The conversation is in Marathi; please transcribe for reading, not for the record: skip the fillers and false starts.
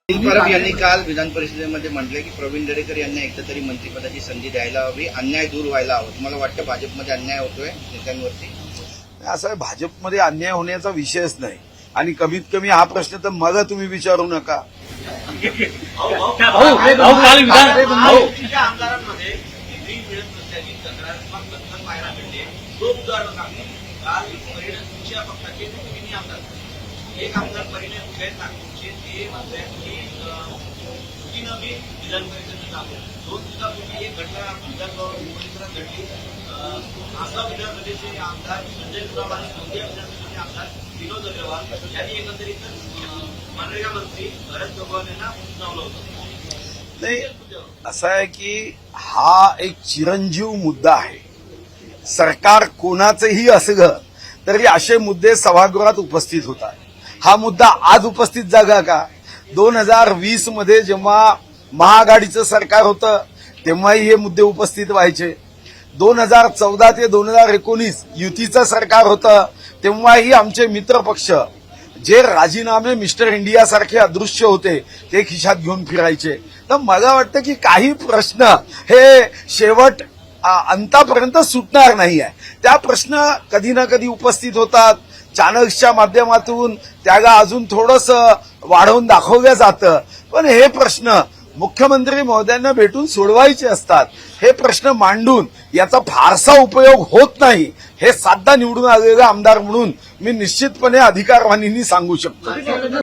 परब यांनी काल विधान परिषदेमध्ये म्हटले की प्रवीण दरेकर यांना एकदा तरी मंत्रिपदाची संधी द्यायला हवी, अन्याय दूर व्हायला हवा. तुम्हाला वाटतं भाजपमध्ये अन्याय होतोय नेत्यांवरती? असं भाजपमध्ये अन्याय होण्याचा विषयच नाही आणि कमीत कमी हा प्रश्न तर मला तुम्ही विचारू नका. आमदारांमध्ये निधी मिळत नसल्याची तक्रार पाहायला मिळते. दोन उदाहरणं सांगतो. काल परिणय तुमच्या पक्षाचे तिन्ही आमदार, एक आमदार परिणय फुले नागपूरचे, ते म्हणतात की चुकीनं मी विधान परिषदेत जातो. 2 दिवसापूर्वी एक घटना परिसरात घडली. आमदार विधान सभेचे आमदार संजय गुलाब आणि गोंदिया विधानसभेचे आमदार विनोद अग्रवाल यांनी एकंदरीत मनरेगा मंत्री भरत गोगावले यांना सुनावलं होतं. नाही, असं आहे की हा एक चिरंजीव मुद्दा आहे. सरकार कोणाचंही असलं तरी असे मुद्दे सभागृहात उपस्थित होतात. हा मुद्दा आज उपस्थित झाला का? 2020 मध्ये जेव्हा महाआघाडीचं सरकार होतं तेव्हाही हे मुद्दे उपस्थित व्हायचे. 2014 ते 2019 युतीचं सरकार होतं तेव्हाही आमचे मित्रपक्ष जे राजीनामे मिस्टर इंडिया सारखे अदृश्य होते ते खिशात घेऊन फिरायचे. तर मला वाटतं की काही प्रश्न हे शेवट अंतापर्यंत सुटणार नाही आहे. त्या प्रश्न कधी ना कधी उपस्थित होतात. चॅनल्सच्या माध्यमातून त्याला अजून थोडंसं वाढवून दाखवलं जातं. पण हे प्रश्न मुख्यमंत्री महोदयांना भेटून सोडवायचे असतात. हे प्रश्न मांडून याचा फारसा उपयोग होत नाही हे साधा निवडून आलेला आमदार म्हणून मी निश्चितपणे अधिकारवाणींनी सांगू शकतो.